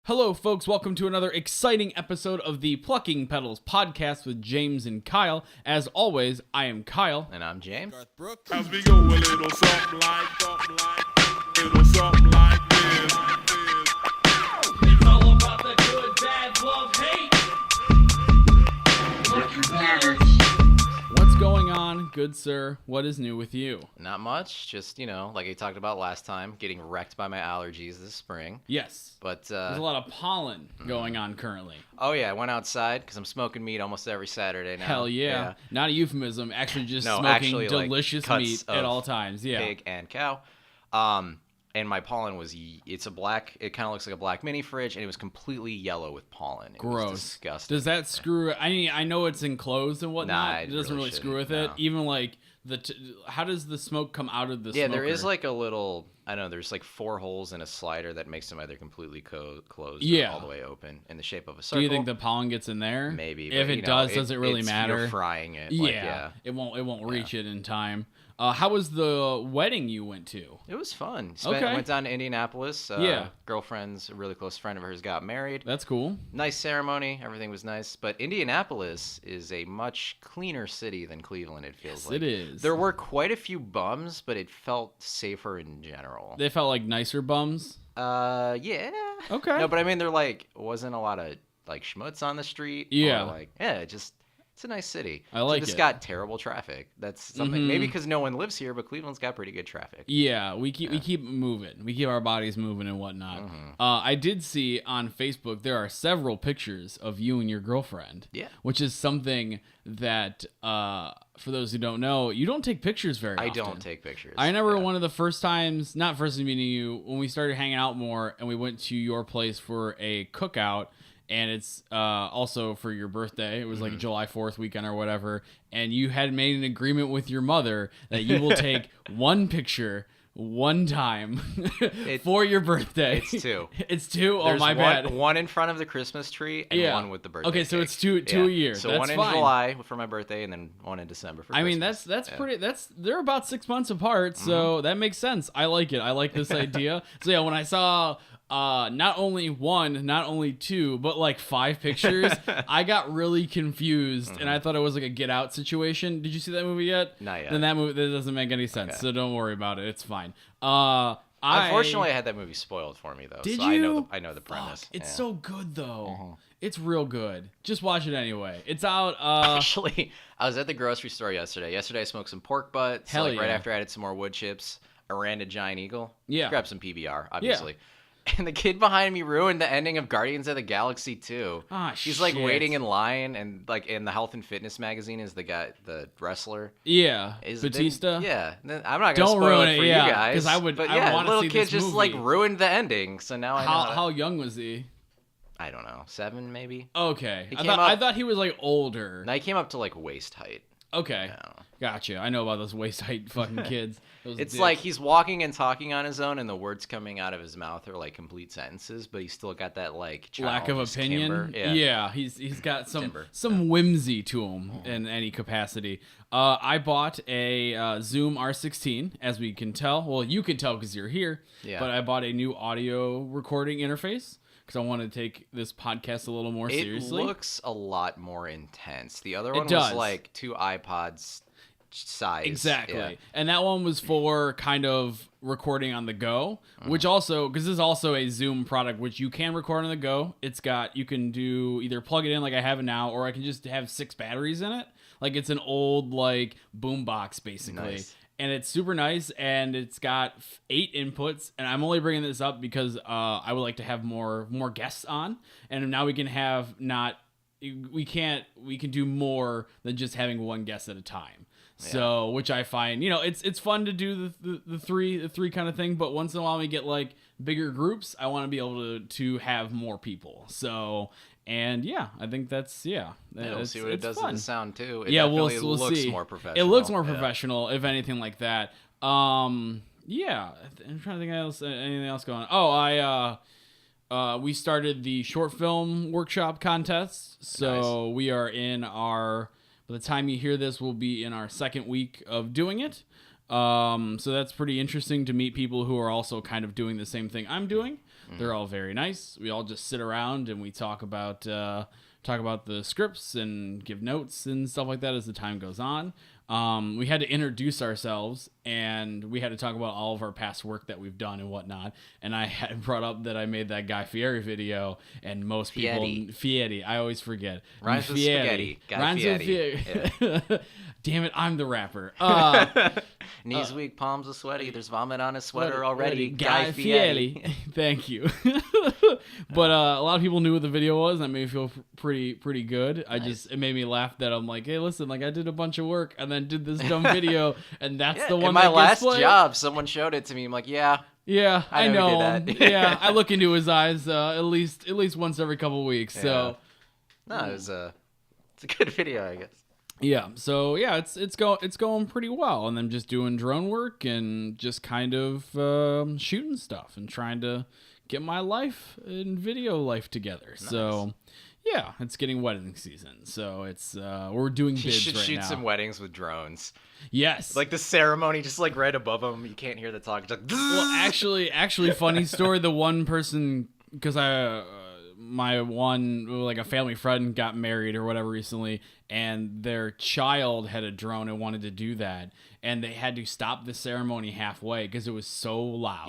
Hello, folks. Welcome to another exciting episode of the Plucking Petals podcast with James and Kyle. As always, I am Kyle. And I'm James. As we go a little something like this. It's all about the good, bad, love, hate. What's going on, good sir? What is new with you? Not much. Just, like I talked about last time, getting wrecked by my allergies this spring. Yes. But There's a lot of pollen going on currently. Oh, yeah. I went outside because I'm smoking meat almost every Saturday now. Hell yeah. Not a euphemism. Actually just No, smoking actually, delicious cuts meat at all times. Yeah. Pig and cow. And my pollen was, it kind of looks like a black mini fridge, and it was completely yellow with pollen. It Gross. was disgusting. Does that screw? I know it's enclosed and whatnot. Nah, it doesn't really screw with no. it. Even like how does the smoke come out of the Yeah, smoker? there is like a little, I don't know, there's like 4 holes in a slider that makes them either completely closed or all the way open in the shape of a circle. Do you think the pollen gets in there? Maybe. If but, it does it really matter? You're frying it. Yeah. It won't reach it in time. How was the wedding you went to? It was fun. Okay. Went down to Indianapolis. Girlfriend's, a really close friend of hers, got married. That's cool. Nice ceremony. Everything was nice. But Indianapolis is a much cleaner city than Cleveland, it feels like. It is. There were quite a few bums, but it felt safer in general. They felt like nicer bums? Yeah. Okay. No, but I mean, there wasn't a lot of like schmutz on the street. Yeah. Or, it's a nice city. I like It's it. got terrible traffic. That's something. Maybe because no one lives here, but Cleveland's got pretty good traffic. Yeah, we keep moving. We keep our bodies moving and whatnot. I did see on Facebook there are several pictures of you and your girlfriend. Yeah. Which is something that, for those who don't know, you don't take pictures very often. I don't take pictures. I remember one of the first times, not first time meeting you, when we started hanging out more and we went to your place for a cookout. And it's also for your birthday. It was like July 4th weekend or whatever. And you had made an agreement with your mother that you will take one picture one time for your birthday. It's 2. It's 2? There's my bad. One in front of the Christmas tree and one with the birthday Okay, so cake. it's two a year. So that's one in fine. July for my birthday and then one in December for Christmas. That's pretty. They're about 6 months apart, so that makes sense. I like it. I like this idea. So yeah, when I saw not only 1, not only 2, but like 5 pictures, I got really confused, and I thought it was like a Get Out situation. Did you see that movie yet? Not yet. Then that doesn't make any sense. Okay. So don't worry about it. It's fine. Unfortunately, I had that movie spoiled for me though. Did so you? I know the premise. It's so good though. It's real good. Just watch it anyway. It's out. Actually, I was at the grocery store yesterday. Yesterday, I smoked some pork butt. So Hell right yeah. after I added some more wood chips, I ran to Giant Eagle. Yeah. Grabbed some PBR, obviously. And the kid behind me ruined the ending of Guardians of the Galaxy 2. Ah, He's like shit. waiting in line, and like in the Health and Fitness magazine is the guy, the wrestler. Yeah, Is Batista. Yeah, I'm not gonna Don't spoil ruin it it, for yeah, you guys. 'cause I would- But I yeah, wanna little see kid this just like movie. ruined the ending. So now I know. How young was he? I don't know, 7 maybe. Okay, He I came thought up- he was like older. And I came up to like waist height. Okay, I don't know. gotcha. I know about those waist height fucking kids. Those It's dicks. like he's walking and talking on his own, and the words coming out of his mouth are like complete sentences, but he's still got that like lack of childish opinion. timber. Yeah, he's got Timber. some whimsy to him in any capacity. I bought a Zoom R16, as we can tell. Well, you can tell because you're here. Yeah. But I bought a new audio recording interface because I want to take this podcast a little more seriously. It looks a lot more intense. The other It one does. was like 2 iPods size. Exactly. Yeah. And that one was for kind of recording on the go, which also, because this is also a Zoom product, which you can record on the go. You can do either plug it in like I have it now, or I can just have 6 batteries in it. Like it's an old like boom box basically. Nice. And it's super nice, and it's got 8 inputs. And I'm only bringing this up because I would like to have more guests on, and now we can have we can do more than just having one guest at a time. So, which I find, it's fun to do the three kind of thing, but once in a while we get like bigger groups, I want to be able to have more people. So, and yeah, I think that's We'll see what it does to the sound too. It we'll looks see. more professional. It looks more professional, if anything like that. I'm trying to think of anything else going on. We started the short film workshop contest, so we are in our. By the time you hear this, we'll be in our 2nd week of doing it. So that's pretty interesting to meet people who are also kind of doing the same thing I'm doing. They're all very nice. We all just sit around and we talk about the scripts and give notes and stuff like that as the time goes on. We had to introduce ourselves, and we had to talk about all of our past work that we've done and whatnot. And I had brought up that I made that Guy Fieri video, and most people... Fieri. I always forget. Rhymes with spaghetti. Guy Fieri. Yeah. Damn it, I'm the rapper. Knees weak, palms are sweaty. There's vomit on his sweater already. Guy Fieri. Thank you. But a lot of people knew what the video was, and that made me feel pretty good. It made me laugh that I'm like, hey, listen, like I did a bunch of work and then did this dumb video, and that's the one. In my last job, someone showed it to me. I'm like, yeah, I know. Did that. Yeah, I look into his eyes at least once every couple weeks. Yeah. So no, it's a good video, I guess. Yeah, so yeah, it's going pretty well, and then just doing drone work and just kind of shooting stuff and trying to get my life and video life together. Nice. So yeah, it's getting wedding season, so it's we're doing bids right now. You should shoot some weddings with drones. Yes, like the ceremony, just like right above them, you can't hear the talk. Just like, well, actually, funny story. The one person, because my one, like a family friend got married or whatever recently, and their child had a drone and wanted to do that, and they had to stop the ceremony halfway because it was so loud.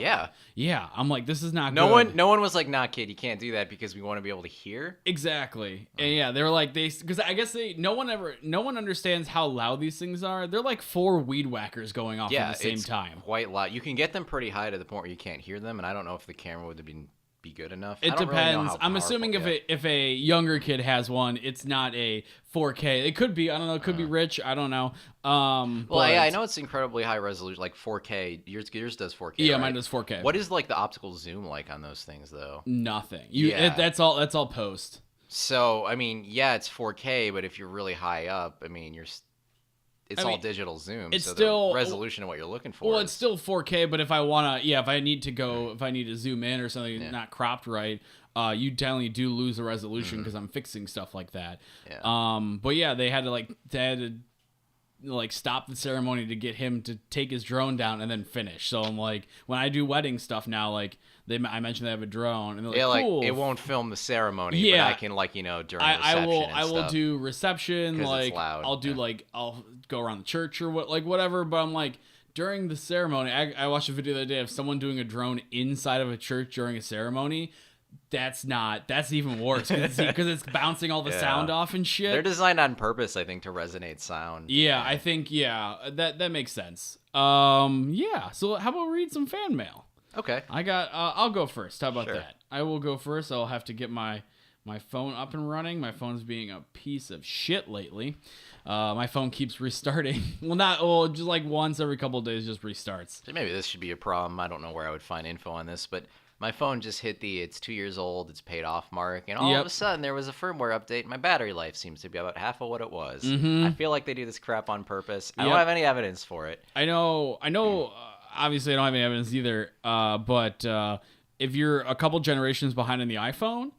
Yeah. I'm like, this is not good. No one was like, nah, kid, you can't do that because we want to be able to hear. Exactly. And yeah, they were like, because I guess no one understands how loud these things are. They're like 4 weed whackers going off at the same time. Quite loud. You can get them pretty high to the point where you can't hear them, and I don't know if the camera would have been be good enough. It depends. I'm assuming if a younger kid has one, it's not a 4K. It could be. I don't know. It could be rich. I don't know. Yeah, I know it's incredibly high resolution, like 4K. Yours does 4K. Yeah, right? Mine does 4K. What is like the optical zoom like on those things though? Nothing. That's all post. So I mean, yeah, it's 4K, but if you're really high up, I mean, it's all digital zoom, it's so still the resolution of what you're looking for. Well, it's still 4K, but if I need to zoom in or something not cropped right, you definitely do lose the resolution because I'm fixing stuff like that. Yeah. But yeah, they had to stop the ceremony to get him to take his drone down and then finish. So I'm like, when I do wedding stuff now, like I mentioned they have a drone, and they're like, cool. It won't film the ceremony, but I can during reception I will do reception, like it's loud. I'll do I'll go around the church or whatever. But I'm like, during the ceremony, I watched a video the other day of someone doing a drone inside of a church during a ceremony. That's even worse because it's bouncing all the sound off and shit. They're designed on purpose, I think, to resonate sound. Yeah, I think that makes sense. So how about read some fan mail? Okay. I'll go first. How about that? I will go first. I'll have to get my phone up and running. My phone's being a piece of shit lately. My phone keeps restarting. Just like once every couple of days, just restarts. So maybe this should be a problem. I don't know where I would find info on this, but my phone just hit it's 2 years old, it's paid off mark, and all of a sudden there was a firmware update, and my battery life seems to be about half of what it was. Mm-hmm. I feel like they do this crap on purpose. I don't have any evidence for it. I know. Obviously, I don't have any evidence either. But if you're a couple generations behind on the iPhone,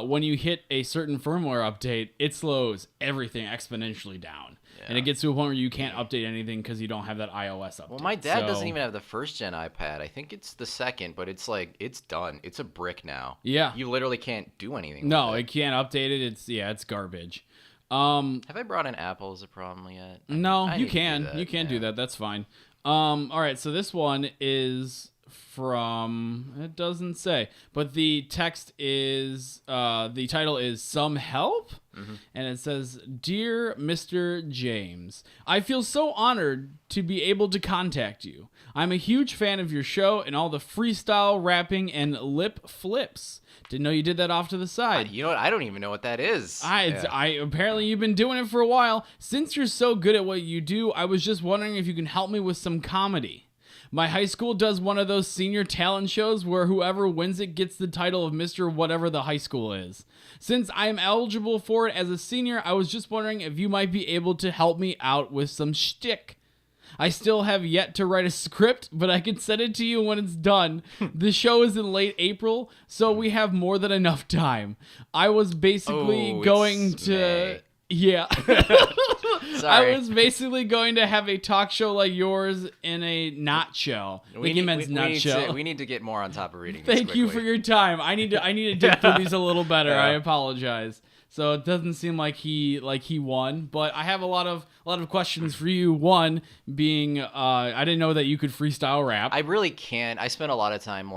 when you hit a certain firmware update, it slows everything exponentially down. Yeah. And it gets to a point where you can't update anything because you don't have that iOS update. Well, my dad doesn't even have the first-gen iPad. I think it's the second, but it's it's done. It's a brick now. Yeah. You literally can't do anything with it. It can't update it. It's garbage. Have I brought in Apple as a problem yet? No, you can. You can do that. That's fine. All right, so this one is from, it doesn't say, but the text is, the title is Some Help? Mm-hmm. And it says, Dear Mr. James, I feel so honored to be able to contact you. I'm a huge fan of your show and all the freestyle rapping and lip flips. Didn't know you did that off to the side. You know what? I don't even know what that is. Apparently you've been doing it for a while. Since you're so good at what you do, I was just wondering if you can help me with some comedy. My high school does one of those senior talent shows where whoever wins it gets the title of Mr. Whatever the high school is. Since I am eligible for it as a senior, I was just wondering if you might be able to help me out with some shtick. I still have yet to write a script, but I can send it to you when it's done. The show is in late April, so we have more than enough time. I was basically going to... May. Yeah. Sorry. I was basically going to have a talk show like yours in a nutshell. We nutshell. we need to get more on top of reading. Thank you for your time. I need to dig through these a little better. Yeah. I apologize. So it doesn't seem like he won, but I have a lot of questions for you. One being, I didn't know that you could freestyle rap. I really can't. I spent a lot of time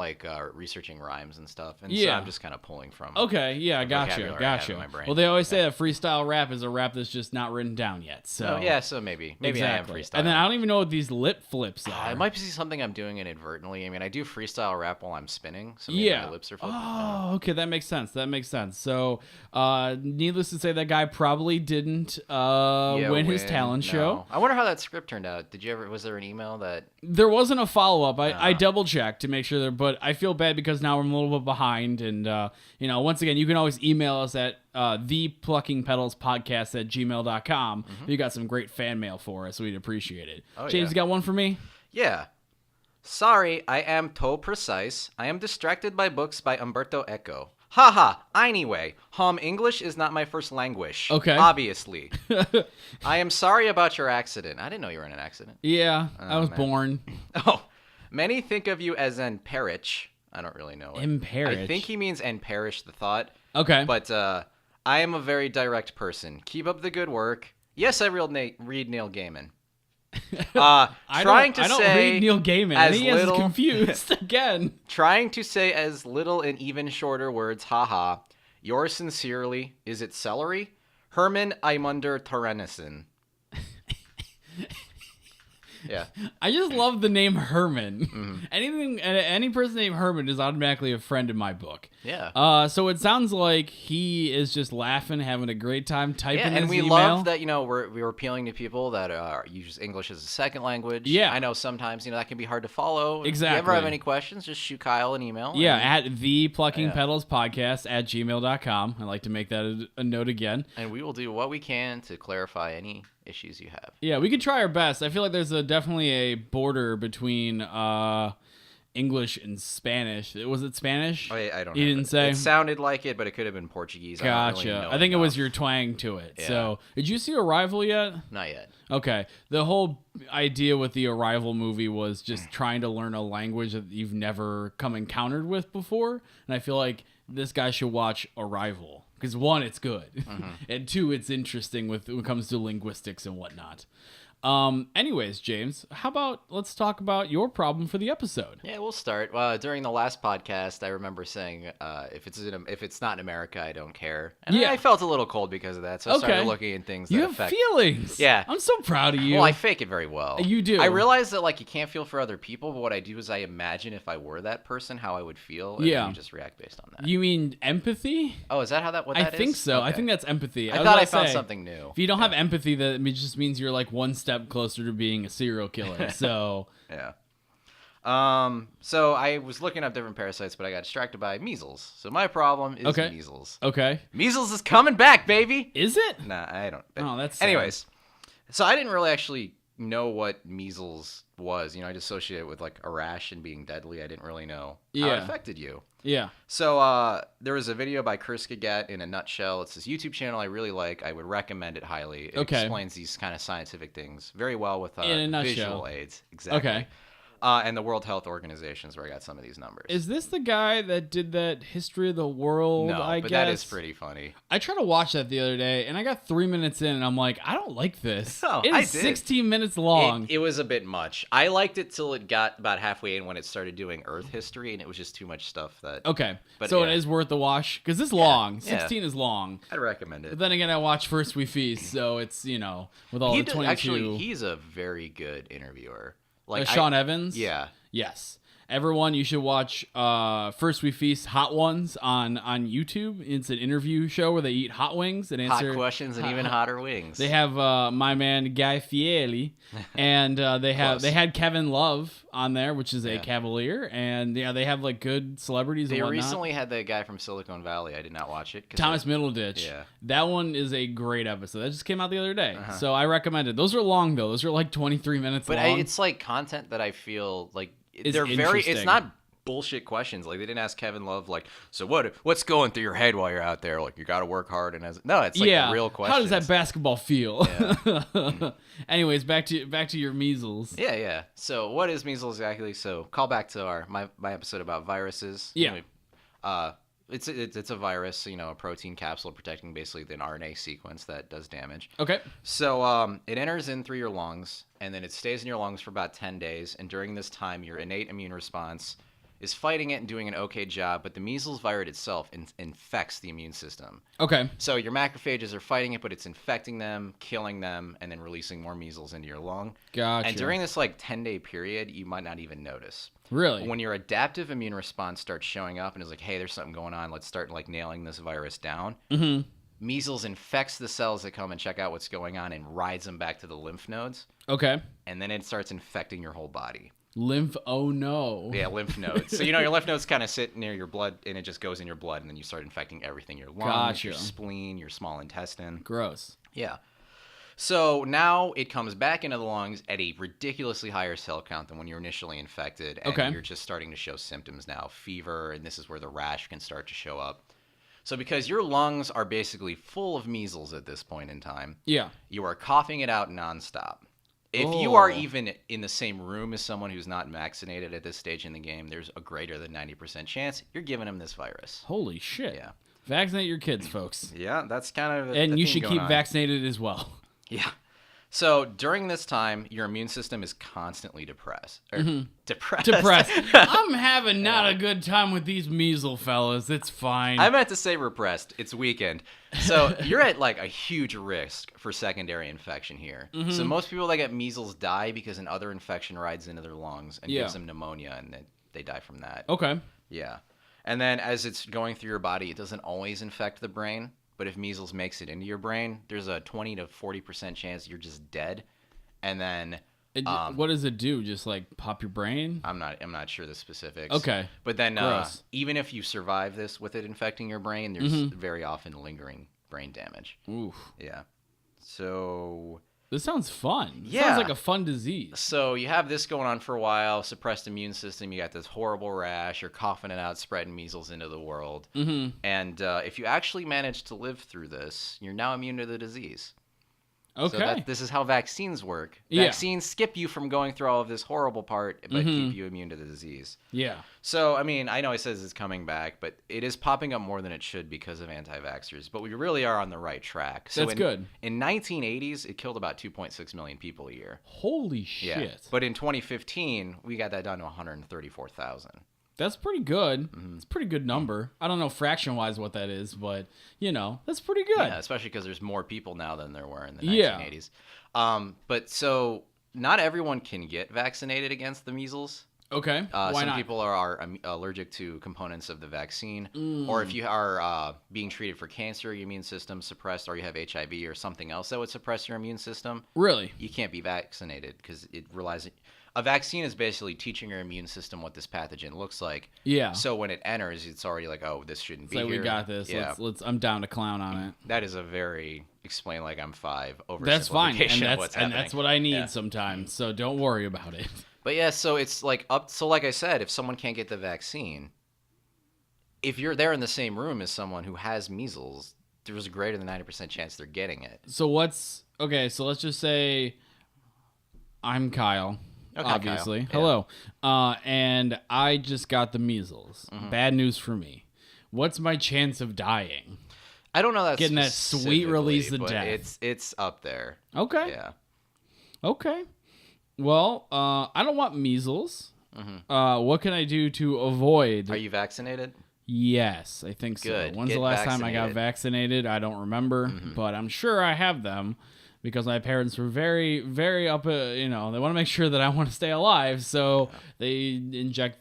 researching rhymes and stuff, and so I'm just kind of pulling from. Okay, yeah, vocabulary I have in my gotcha. brain. Well, they always say that freestyle rap is a rap that's just not written down yet. So so maybe exactly. I am freestyle. And then I don't even know what these lip flips are. It might be something I'm doing inadvertently. I mean, I do freestyle rap while I'm spinning, so maybe my lips are flipping. Oh, okay, that makes sense. So, needless to say, that guy probably didn't win his talent show. I wonder how that script turned out. Was there an email that... There wasn't a follow-up. I double-checked to make sure but I feel bad because now I'm a little bit behind. And, once again, you can always email us at thepluckingpetalspodcast@gmail.com. You got some great fan mail for us. We'd appreciate it. James, you got one for me? Yeah. Sorry, I am too precise. I am distracted by books by Umberto Eco. Haha, anyway, English is not my first language. Okay. Obviously. I am sorry about your accident. I didn't know you were in an accident. Yeah, I was born. Oh, many think of you as an perish. I don't really know it. Imperish. I think he means and perish the thought. Okay. But I am a very direct person. Keep up the good work. Yes, I read Neil Gaiman. I don't read Neil Gaiman. As He is confused again. Trying to say as little in even shorter words, haha. Yours sincerely, is it celery? Herman Eimunder Torrenison. Yeah. I just love the name Herman. Any person named Herman is automatically a friend in my book. Yeah. So it sounds like he is just laughing, having a great time typing and his we email. love that, we're appealing to people that use English as a second language. Yeah. I know sometimes, that can be hard to follow. Exactly. If you ever have any questions, just shoot Kyle an email. Yeah, at thepluckingpetalspodcast@gmail.com. I'd like to make that a note again. And we will do what we can to clarify any issues you have. Yeah, we could try our best. I feel like there's definitely a border between English and Spanish. Was it Spanish? I don't know. You didn't say? It sounded like it, but it could have been Portuguese. Gotcha. I think it was your twang to it. Yeah. So, did you see Arrival yet? Not yet. Okay. The whole idea with the Arrival movie was just trying to learn a language that you've never come encountered with before. And I feel like this guy should watch Arrival. Because one, it's good. And two, it's interesting when it comes to linguistics and whatnot. Anyways, James, how about let's talk about your problem for the episode? Yeah, we'll start. During the last podcast, I remember saying, if it's not in America, I don't care. And Yeah. I felt a little cold because of that, so I started looking at things that You have affect... feelings. Yeah. I'm so proud of you. Well, I fake it very well. You do. I realize that you can't feel for other people, but what I do is I imagine if I were that person, how I would feel, and Yeah. then you just react based on that. You mean empathy? Oh, is that how that I is? think so. I Okay. think that's empathy. I was thought about I to found say, something new. If you don't have empathy, that just means you're one step closer to being a serial killer. So Yeah. So I was looking up different parasites, but I got distracted by measles. So my problem is measles. Okay. Measles is coming back, baby. Is it? Nah, I don't. Oh, that's sad. Anyways, so I didn't really actually know what measles was. I just associated it with a rash and being deadly. I didn't really know how it affected you. Yeah. So there was a video by Kurskagat in a nutshell. It's this YouTube channel I really like. I would recommend it highly. It explains these kind of scientific things very well with in a nutshell. visual aids. Exactly. Okay. And the World Health Organization is where I got some of these numbers. Is this the guy that did that History of the World? No, I but guess? that is pretty funny. I tried to watch that the other day, and I got 3 minutes in, and I'm like, I don't like this. Oh, It I is did. 16 minutes long. It was a bit much. I liked it till it got about halfway in when it started doing Earth history, and it was just too much stuff that... Okay, But so yeah. it is worth the watch because it's long. Yeah. 16 is long. I'd recommend it. But then again, I watch First We Feast, so it's with all the 22. Actually, he's a very good interviewer. Sean Evans. Yeah. Yes. Everyone, you should watch First We Feast Hot Ones on YouTube. It's an interview show where they eat hot wings and answer Hot questions and even hotter wings. They have my man Guy Fieri, and they had Kevin Love on there, which is a Cavalier, and they have good celebrities. They and whatnot. recently had the guy from Silicon Valley. I did not watch it. Thomas Middleditch. Yeah. That one is a great episode. That just came out the other day, so I recommend it. Those are long though. Those are 23 minutes but long. it's content that I feel Is they're very. It's interesting. not bullshit questions. Like they didn't ask Kevin Love like, so what's going through your head while you're out there? Like you got to work hard and no, it's like the real questions. How does that basketball feel? Yeah. Anyways, back to your measles. Yeah. So what is measles exactly? So call back to my episode about viruses. Yeah. It's a virus, a protein capsule protecting basically an RNA sequence that does damage. Okay. So it enters in through your lungs, and then it stays in your lungs for about 10 days. And during this time, your innate immune response is fighting it and doing an okay job, but the measles virus itself infects the immune system. Okay. So your macrophages are fighting it, but it's infecting them, killing them, and then releasing more measles into your lung. Gotcha. And during this 10-day period, you might not even notice. Really? When your adaptive immune response starts showing up and is like, hey, there's something going on, let's start nailing this virus down. Mm-hmm. Measles infects the cells that come and check out what's going on and rides them back to the lymph nodes. Okay. And then it starts infecting your whole body. Oh no. Yeah, lymph nodes. So, your lymph nodes kind of sit near your blood, and it just goes in your blood, and then you start infecting everything. Your lungs, your spleen, your small intestine. Gross. Yeah. So now it comes back into the lungs at a ridiculously higher cell count than when you're initially infected. And you're just starting to show symptoms now. Fever, and this is where the rash can start to show up. So because your lungs are basically full of measles at this point in time, you are coughing it out nonstop. If you are even in the same room as someone who's not vaccinated at this stage in the game, there's a greater than 90% chance you're giving them this virus. Holy shit. Yeah. Vaccinate your kids, folks. Yeah, that's kind of and you should keep vaccinated as well. Yeah. So during this time, your immune system is constantly depressed. Depressed. I'm having not a good time with these measles fellas. It's fine. I meant to say repressed. It's weakened. So you're at a huge risk for secondary infection here. Mm-hmm. So most people that get measles die because another infection rides into their lungs and gives them pneumonia, and they die from that. Okay. Yeah. And then as it's going through your body, it doesn't always infect the brain. But if measles makes it into your brain, there's a 20 to 40% chance you're just dead. And then what does it do? Just pop your brain? I'm not sure the specifics. Okay. But then even if you survive this with it infecting your brain, there's very often lingering brain damage. Oof. Yeah. So this sounds fun. Yeah. Sounds like a fun disease. So you have this going on for a while, suppressed immune system, you got this horrible rash, you're coughing it out, spreading measles into the world. Mm-hmm. And if you actually manage to live through this, you're now immune to the disease. Okay. So this is how vaccines work. Yeah. Vaccines skip you from going through all of this horrible part, but keep you immune to the disease. Yeah. So, I mean, I know it says it's coming back, but it is popping up more than it should because of anti-vaxxers. But we really are on the right track. So That's good. In 1980s, it killed about 2.6 million people a year. Holy shit. Yeah. But in 2015, we got that down to 134,000. That's pretty good. It's a pretty good number. I don't know fraction-wise what that is, but, that's pretty good. Yeah, especially because there's more people now than there were in the 1980s. But so not everyone can get vaccinated against the measles. Okay. Why Some not? people are allergic to components of the vaccine. Or if you are being treated for cancer, your immune system suppressed, or you have HIV or something else that would suppress your immune system. Really? You can't be vaccinated because it relies... A vaccine is basically teaching your immune system what this pathogen looks like. Yeah. So when it enters, it's already this shouldn't be here. We got this. Yeah. Let's. I'm down to clown on it. That is a very explain like I'm 5 oversimplification. That's fine, and that's what I need sometimes. So don't worry about it. But yeah, so it's like I said, if someone can't get the vaccine, if you're there in the same room as someone who has measles, there's a greater than 90% chance they're getting it. So so let's just say I'm Kyle. Okay, obviously. Kyle. Hello. And I just got the measles. Mm-hmm. Bad news for me. What's my chance of dying? I don't know that getting that sweet release of death. It's up there. Okay. Yeah. Okay. Well, I don't want measles. Mm-hmm. What can I do to avoid? Are you vaccinated? Yes, I think so. Good. When's the last time I got vaccinated? I don't remember, but I'm sure I have them. Because my parents were very, very up, they want to make sure that I want to stay alive, so they inject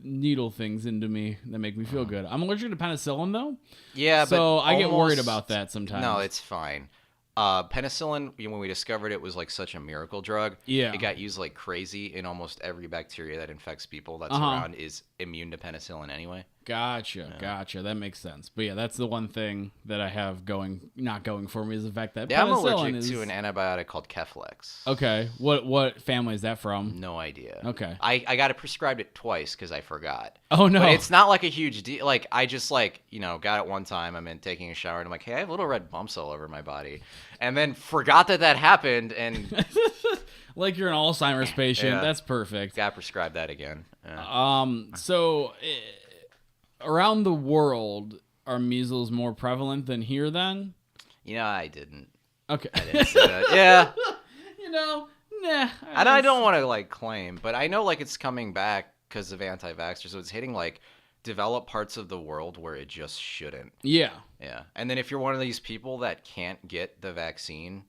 needle things into me that make me feel good. I'm allergic to penicillin, though. Yeah, so I get worried about that sometimes. No, it's fine. Penicillin, when we discovered it, was such a miracle drug. Yeah. It got used like crazy in almost every bacteria that infects people that's around is immune to penicillin anyway. Gotcha. That makes sense. But yeah, that's the one thing that I have not going for me is the fact that I'm penicillin allergic to an antibiotic called Keflex. Okay. What family is that from? No idea. Okay. I got it prescribed it twice because I forgot. Oh no. But it's not like a huge deal. Like I just got it one time. I'm in taking a shower and I'm like, hey, I have little red bumps all over my body, and then forgot that happened and. Like you're an Alzheimer's patient. That's perfect. Got prescribed that again. So around the world, are measles more prevalent than here then? I didn't. Okay. I didn't see that. Yeah. Nah. And I don't want to claim, but I know it's coming back because of anti-vaxxers. So it's hitting developed parts of the world where it just shouldn't. Yeah. Yeah. And then if you're one of these people that can't get the vaccine,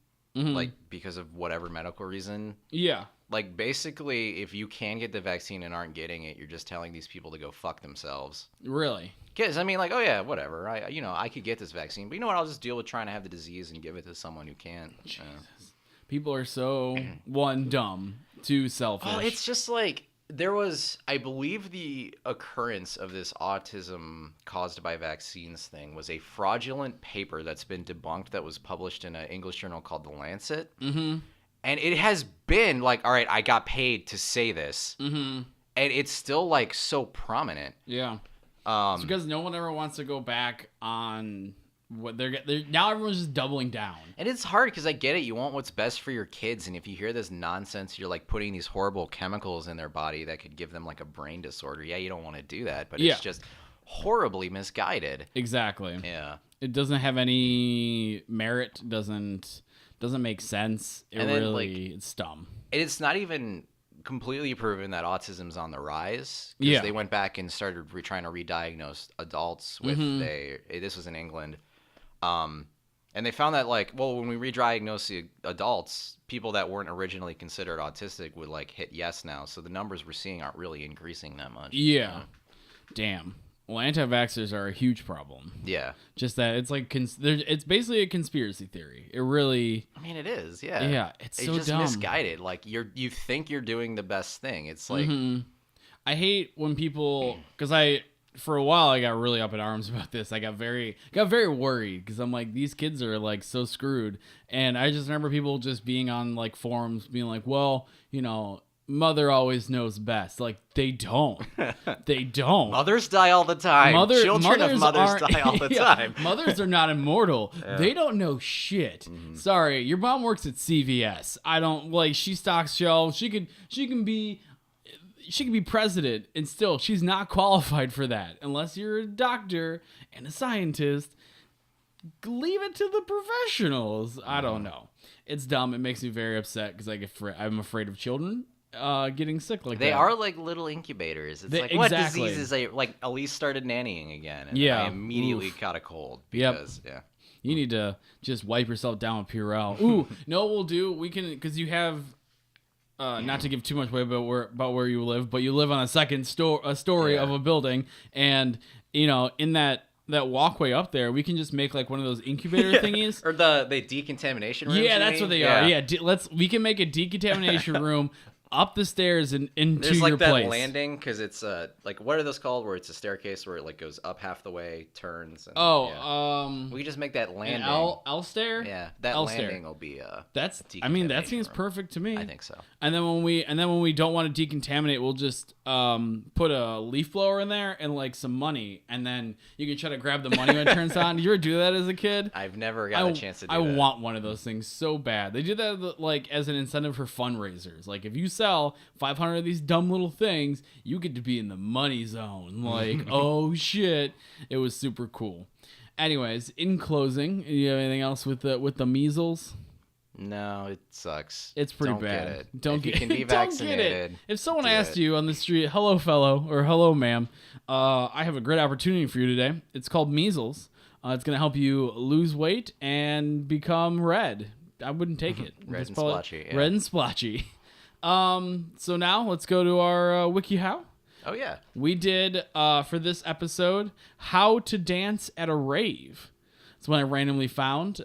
because of whatever medical reason. Yeah. Basically, if you can get the vaccine and aren't getting it, you're just telling these people to go fuck themselves. Really? Because, oh yeah, whatever. I could get this vaccine, but you know what? I'll just deal with trying to have the disease and give it to someone who can't. People are so, dumb, too selfish. Oh, it's just there was, I believe the occurrence of this autism caused by vaccines thing was a fraudulent paper that's been debunked that was published in an English journal called The Lancet. Mm-hmm. And it has been all right, I got paid to say this. Mm-hmm. And it's still so prominent. Yeah. It's because no one ever wants to go back on what they're now everyone's just doubling down. And it's hard because I get it. You want what's best for your kids. And if you hear this nonsense, you're putting these horrible chemicals in their body that could give them a brain disorder. Yeah, you don't want to do that. But it's just horribly misguided. Exactly. Yeah. It doesn't have any merit. Doesn't make sense. It's dumb. It's not even completely proven that autism's on the rise. Yeah. They went back and started trying to re-diagnose adults with this was in England. And they found that when we re-diagnose the adults, people that weren't originally considered autistic would hit yes now. So the numbers we're seeing aren't really increasing that much. Yeah. Damn. Well, anti-vaxxers are a huge problem. Yeah. Just that it's it's basically a conspiracy theory. It really. I mean, it is. Yeah. Yeah. It's so just dumb. Misguided. You think you're doing the best thing. It's I hate when people, because for a while I got really up in arms about this. I got very worried because I'm these kids are so screwed, and I just remember people just being on forums being well, mother always knows best. They don't. They don't. Mothers die all the time. Children of mothers die all the time. Mothers are not immortal. Yeah. They don't know shit. Mm-hmm. Sorry, your mom works at CVS. I don't she stocks shelves. She can be president, and still she's not qualified for that unless you're a doctor and a scientist. Leave it to the professionals. I don't know. It's dumb. It makes me very upset because I'm afraid of children getting sick like they that. They are little incubators. It's what diseases Elise started nannying again, and I immediately caught a cold because you need to just wipe yourself down with Purell. Ooh, no, we'll do. We can, because you have not to give too much away about where you live, but you live on a second story of a building, and in that walkway up there, we can just make one of those incubator thingies, or the decontamination rooms. Yeah, that's what they are. Yeah, we can make a decontamination room up the stairs and into There's your that place. Landing, because it's what are those called? Where it's a staircase where it goes up half the way, turns. And, we can just make that landing. An L stair. Yeah, that landing will be that seems perfect to me. I think so. And then when we don't want to decontaminate, we'll just put a leaf blower in there and some money, and then you can try to grab the money when it turns on. Did you ever do that as a kid? I've never got a chance to do that. I want one of those things so bad. They do that as an incentive for fundraisers. If you sell 500 of these dumb little things, you get to be in the money zone. Oh shit, it was super cool. Anyways, in closing, you have anything else with the measles? No, it sucks. It's pretty bad. Don't get it. You can be vaccinated. If someone asked you on the street, "Hello, fellow," or "Hello, ma'am," I have a great opportunity for you today. It's called measles. It's going to help you lose weight and become red. I wouldn't take it. Red and splotchy. Yeah. Red and splotchy. So now let's go to our WikiHow. Oh, yeah. We did, for this episode, how to dance at a rave. It's one I randomly found,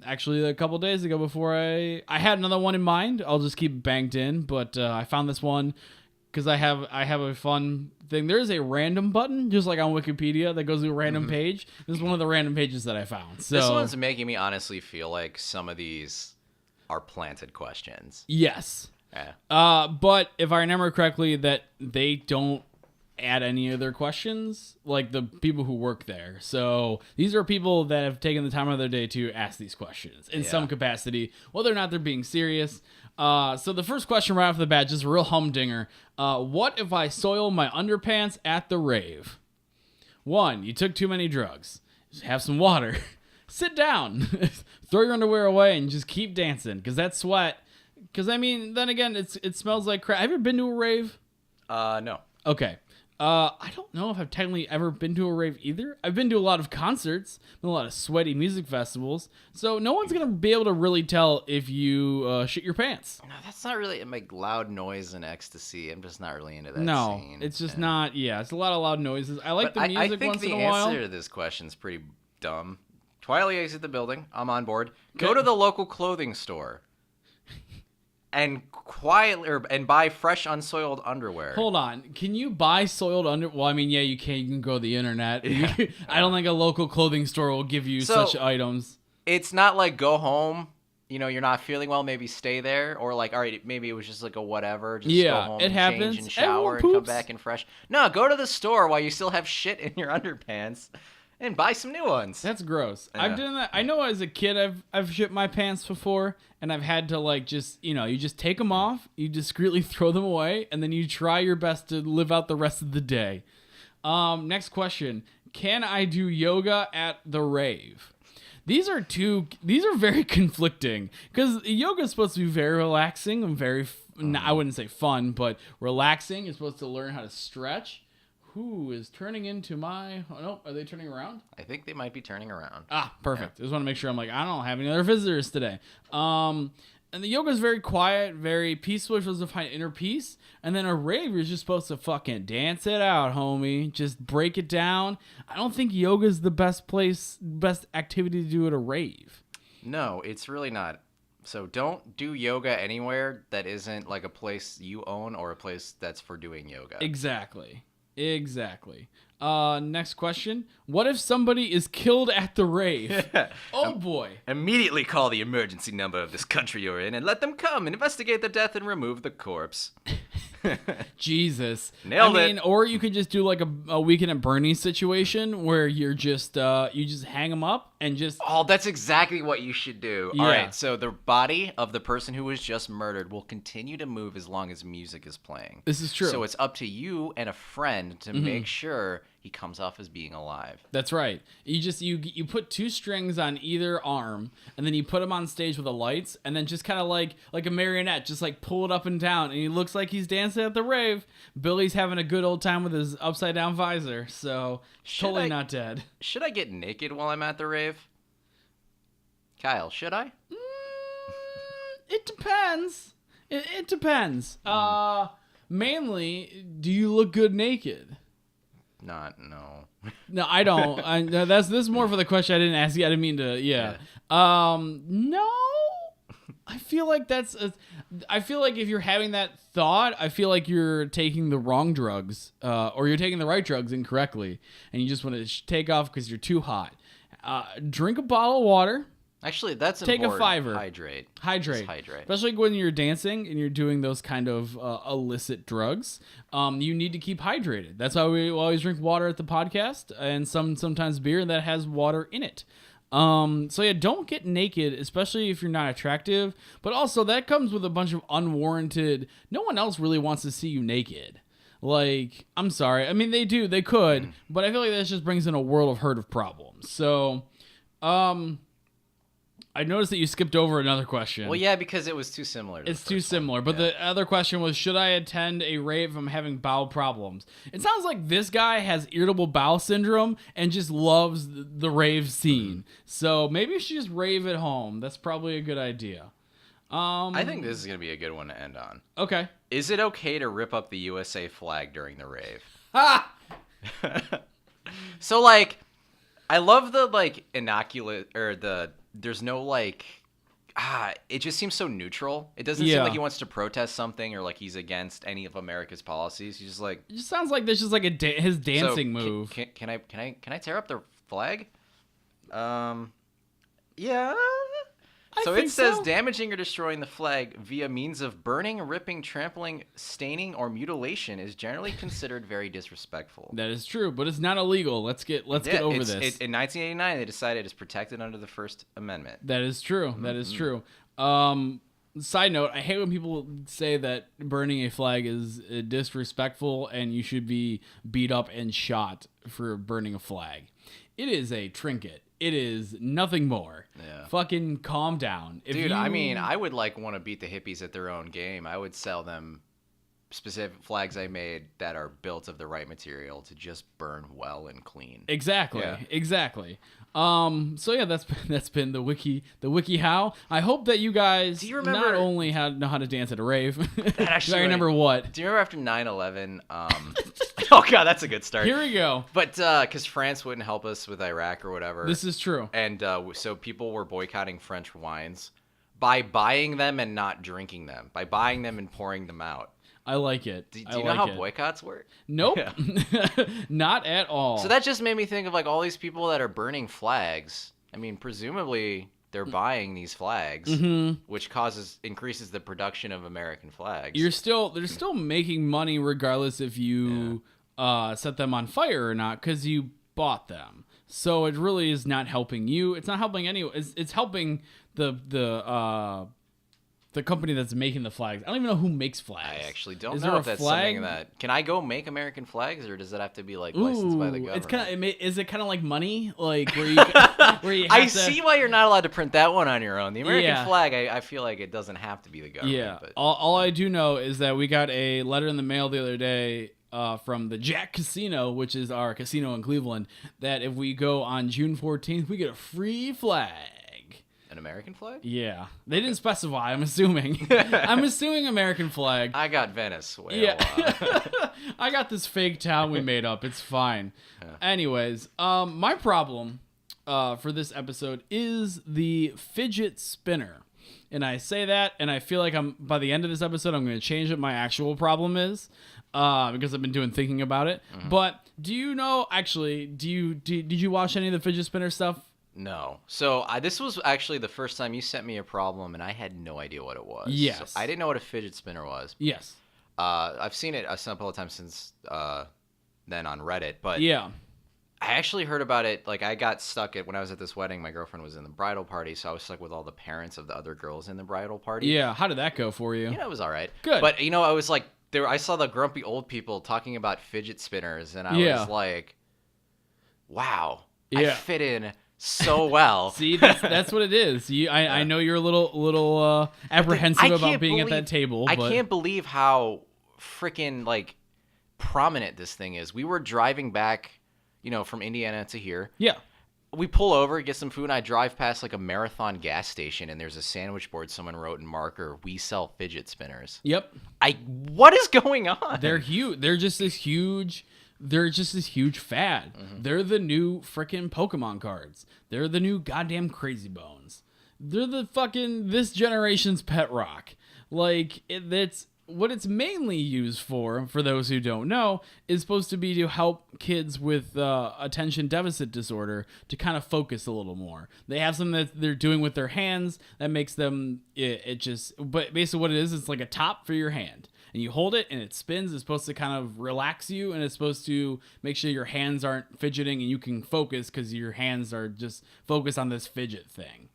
actually a couple days ago before I had another one in mind. I'll just keep it banked in, but I found this one because I have a fun thing. There is a random button, just like on Wikipedia, that goes to a random page. This is one of the random pages that I found. So this one's making me honestly feel like some of these are planted questions. Yes. Yeah. But if I remember correctly, that they don't add any of their questions, like the people who work there. So these are people that have taken the time of their day to ask these questions in some capacity, whether or not they're being serious. So the first question right off the bat, just a real humdinger. What if I soil my underpants at the rave? 1, you took too many drugs. Just have some water. Sit down. Throw your underwear away and just keep dancing, because that sweat. Because, I mean, then again, it smells like crap. Have you ever been to a rave? No. Okay. I don't know if I've technically ever been to a rave either. I've been to a lot of concerts, been to a lot of sweaty music festivals, so no one's going to be able to really tell if you shit your pants. No, that's not really like loud noise and ecstasy. I'm just not really into that scene. It's just not, it's a lot of loud noises. I like the music once in a while. I think the answer to this question is pretty dumb. Quietly exit the building. I'm on board. Go to the local clothing store. And buy fresh unsoiled underwear. Hold on, can you buy soiled underwear? Well, I mean, you can. You can go to the internet. Yeah. I don't think a local clothing store will give you such items. It's not like go home. You're not feeling well. Maybe stay there, or like, all right, maybe it was just like a whatever. Just go home, it happens. Change and shower, and come back in fresh. No, go to the store while you still have shit in your underpants. And buy some new ones. That's gross. Yeah. I've done that. I know as a kid I've shit my pants before, and I've had to like just, you just take them off, you discreetly throw them away, and then you try your best to live out the rest of the day. Next question. Can I do yoga at the rave? These are very conflicting, because yoga is supposed to be very relaxing and very, I wouldn't say fun, but relaxing. You're supposed to learn how to stretch. Who is turning into my... Oh, no, are they turning around? I think they might be turning around. Perfect. I just want to make sure I'm like, I don't have any other visitors today. And the yoga is very quiet, very peaceful. You're supposed to find inner peace. And then a rave, you're just supposed to fucking dance it out, homie. Just break it down. I don't think yoga is the best activity to do at a rave. No, it's really not. So don't do yoga anywhere that isn't like a place you own or a place that's for doing yoga. Exactly. Next question. What if somebody is killed at the rave? Oh, boy. Immediately call the emergency number of this country you're in and let them come and investigate the death and remove the corpse. Jesus. Nailed it. Or you could just do like a Weekend at Bernie's situation where you're just, you just hang them up and just... Oh, that's exactly what you should do. Yeah. All right, so the body of the person who was just murdered will continue to move as long as music is playing. This is true. So it's up to you and a friend to make sure he comes off as being alive. That's right. You put 2 strings on either arm, and then you put him on stage with the lights, and then just kind of like a marionette, just like pull it up and down, and he looks like he's dancing at the rave. Billy's having a good old time with his upside down visor, so totally not dead. Should I get naked while I'm at the rave? Kyle, should I? It depends. It depends. Mainly, do you look good naked? No. No, I don't. This is more for the question I didn't ask you. I didn't mean to. Yeah. No. I feel like I feel like if you're having that thought, I feel like you're taking the wrong drugs, or you're taking the right drugs incorrectly, and you just want to take off because you're too hot. Drink a bottle of water. Actually, that's take important. a fiver. Hydrate. Especially when you're dancing and you're doing those kind of illicit drugs. You need to keep hydrated. That's why we always drink water at the podcast, and sometimes beer that has water in it. So yeah, don't get naked, especially if you're not attractive. But also that comes with a bunch of unwarranted. No one else really wants to see you naked. Like, I'm sorry. I mean, they could, but I feel like that just brings in a world of hurt of problems. So, I noticed that you skipped over another question. Well, yeah, because it was too similar. It's too similar. But the other question was, should I attend a rave if I'm having bowel problems? It sounds like this guy has irritable bowel syndrome and just loves the rave scene. So maybe you should just rave at home. That's probably a good idea. I think this is going to be a good one to end on. Okay. Is it okay to rip up the USA flag during the rave? Ha! So, like, I love the, like, innocuous, or there's no, like, it just seems so neutral. It doesn't seem like he wants to protest something or like he's against any of America's policies. He's just like. It just sounds like this is like his dancing move. Can I tear up their flag? Yeah. So it says damaging or destroying the flag via means of burning, ripping, trampling, staining, or mutilation is generally considered very disrespectful. That is true, but it's not illegal. Let's get over this. In 1989, they decided it's protected under the First Amendment. That is true. Mm-hmm. That is true. Side note, I hate when people say that burning a flag is disrespectful and you should be beat up and shot for burning a flag. It is a trinket. It is nothing more. Yeah. Fucking calm down. I mean, I would want to beat the hippies at their own game. I would sell them specific flags I made that are built of the right material to just burn well and clean. Exactly. So yeah, that's been the wiki how. I hope that you guys not only know how to dance at a rave. I remember what. Do you remember after 9/11? Oh god, that's a good start. Here we go. But because France wouldn't help us with Iraq or whatever. This is true. And so people were boycotting French wines by buying them and not drinking them, by buying them and pouring them out. I like it. Do you know how boycotts work? Nope. Yeah. Not at all. So that just made me think of all these people that are burning flags. I mean, presumably they're buying these flags, which increases the production of American flags. They're still making money regardless if you set them on fire or not, because you bought them. So it really is not helping you. It's not helping anyone. It's helping the company that's making the flags. I don't even know who makes flags. I actually don't know if that's something that... Can I go make American flags, or does it have to be licensed by the government? Is it kind of like money? Like where you have see why you're not allowed to print that one on your own. The American flag, I feel like it doesn't have to be the government. Yeah. But, all I do know is that we got a letter in the mail the other day from the Jack Casino, which is our casino in Cleveland, that if we go on June 14th, we get a free flag. An American flag? Yeah. They didn't specify, I'm assuming. I'm assuming American flag. I got Venezuela. Yeah. I got this fake town we made up. It's fine. Yeah. Anyways, my problem for this episode is the Fidget Spinner. And I say that, and I feel like by the end of this episode, I'm going to change what my actual problem is, because I've been thinking about it. Mm-hmm. But do you know, actually, did you watch any of the Fidget Spinner stuff? No. So this was actually the first time you sent me a problem, and I had no idea what it was. Yes. So I didn't know what a fidget spinner was. Yes. I've seen it a couple of times since then on Reddit, but yeah. I actually heard about it. I got stuck when I was at this wedding. My girlfriend was in the bridal party, so I was stuck with all the parents of the other girls in the bridal party. Yeah. How did that go for you? It was all right. Good. But I was like, I saw the grumpy old people talking about fidget spinners, and I was like, wow, I fit in so well. See, that's what it is. I know you're a little apprehensive about being at that table. I can't believe how freaking prominent this thing is. We were driving back, from Indiana to here. Yeah. We pull over, get some food, and I drive past a Marathon gas station, and there's a sandwich board someone wrote in marker, "We sell fidget spinners." Yep. What is going on? They're huge. They're just this huge fad. Mm-hmm. They're the new frickin' Pokemon cards. They're the new goddamn Crazy Bones. They're the fucking this generation's pet rock. That's what it's mainly used for those who don't know, is supposed to be to help kids with attention deficit disorder to kind of focus a little more. They have something that they're doing with their hands that makes them, but basically what it is, it's like a top for your hand. And you hold it and it spins. It's supposed to kind of relax you, and it's supposed to make sure your hands aren't fidgeting and you can focus because your hands are just focused on this fidget thing.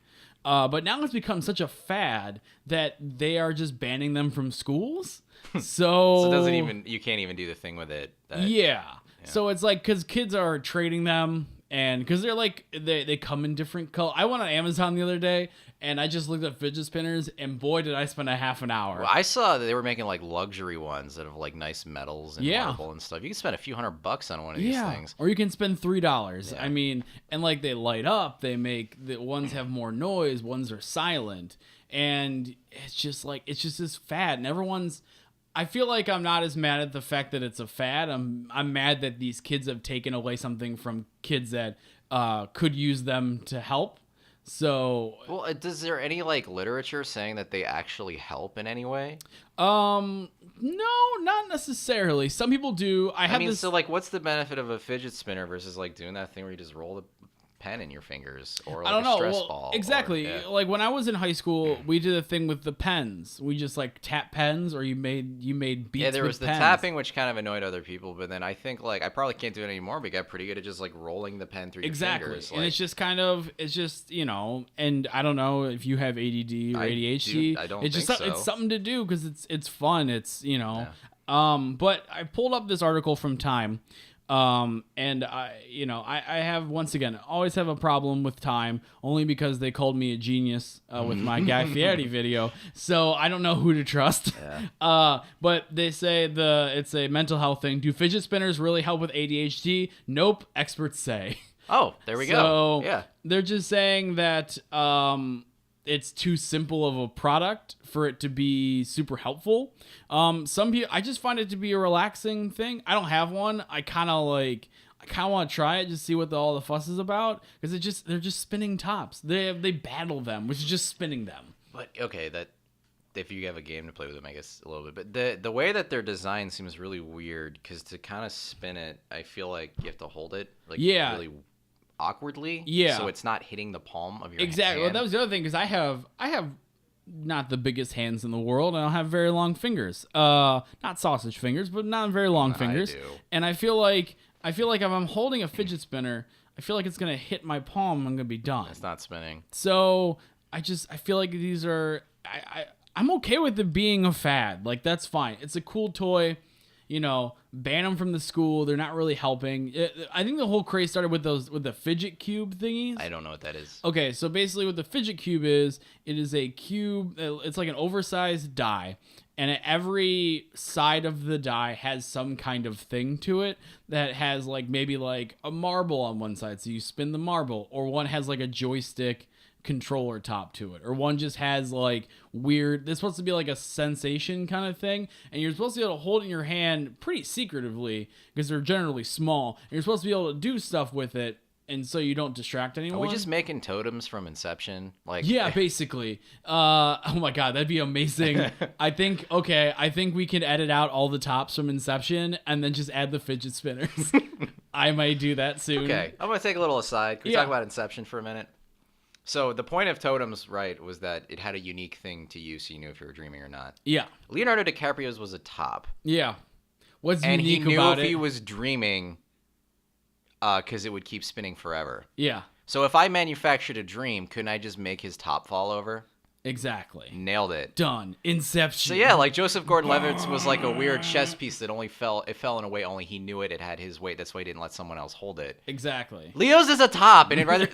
But now it's become such a fad that they are just banning them from schools. So you can't even do the thing with it. Yeah. So it's because kids are trading them, and because they're they come in different colors. I went on Amazon the other day, and I just looked up fidget spinners, and boy, did I spend a half an hour. Well, I saw that they were making luxury ones that have nice metals and marble and stuff. You can spend a few $100 on one of these things. Or you can spend $3. Yeah. I mean, and they light up. They make the ones have more noise. Ones are silent, and it's just this fad, and everyone's. I feel like I'm not as mad at the fact that it's a fad. I'm mad that these kids have taken away something from kids that could use them to help. So, well, is there any like literature saying that they actually help in any way? no, not necessarily. Some people do. I mean, so like, what's the benefit of a fidget spinner versus like doing that thing where you just roll the pen in your fingers, or like I don't know. a stress ball? Exactly. Or, yeah. Like when I was in high school, we did a thing with the pens. We just like tap pens, or you made beats. Yeah, there was the pens. tapping, which kind of annoyed other people, but then I think like I probably can't do it anymore. But got pretty good at just like rolling the pen through your fingers. And it's just and I don't know if you have ADD or ADHD. I don't it's think just so. It's something to do because it's fun. It's Yeah. But I pulled up this article from Time. And I have, once again, always have a problem with Time, only because they called me a genius with my Guy Fieri video. So I don't know who to trust. Yeah. But they say it's a mental health thing. Do fidget spinners really help with ADHD? Nope. Experts say. Oh, there we go. So Yeah. they're just saying that, it's too simple of a product for it to be super helpful. Some people, I just find it to be a relaxing thing. I don't have one. I kind of want to try it, just see what all the fuss is about, because they're just spinning tops. They battle them, which is just spinning them. But okay, that if you have a game to play with them, I guess a little bit. But the way that they're designed seems really weird, because to kind of spin it, I feel like you have to hold it really awkwardly. Yeah. So it's not hitting the palm of your Exactly. hand. Well, that was the other thing, because I have not the biggest hands in the world, and I don't have very long fingers. Not sausage fingers, but not very long fingers. I do. And I feel like if I'm holding a fidget spinner, I feel like it's gonna hit my palm. I'm gonna be done. It's not spinning. So I feel like these are. I'm okay with it being a fad. Like, that's fine. It's a cool toy. Ban them from the school. They're not really helping. I think the whole craze started with the fidget cube thingies. I don't know what that is. Okay, so basically what the fidget cube is, it is a cube. It's like an oversized die, and at every side of the die has some kind of thing to it that has maybe a marble on one side, so you spin the marble, or one has a joystick controller top to it, or one just has weird, there's supposed to be a sensation kind of thing, and you're supposed to be able to hold it in your hand pretty secretively because they're generally small, and you're supposed to be able to do stuff with it, and so you don't distract anyone. Are we just making totems from Inception? Yeah, basically. Oh my god, that'd be amazing. I think we can edit out all the tops from Inception and then just add the fidget spinners. I might do that soon. Okay, I'm gonna take a little aside. Can we talk about Inception for a minute? So the point of Totems, right, was that it had a unique thing to you, so you knew if you were dreaming or not. Yeah. Leonardo DiCaprio's was a top. Yeah. What's and unique he knew about if it? he was dreaming, because it would keep spinning forever. Yeah. So if I manufactured a dream, couldn't I just make his top fall over? Exactly. Nailed it. Done. Inception. So yeah, Joseph Gordon-Levitt's was a weird chess piece that only fell in a way only he knew it had his weight. That's why he didn't let someone else hold it. Exactly. Leo's is a top, and it rather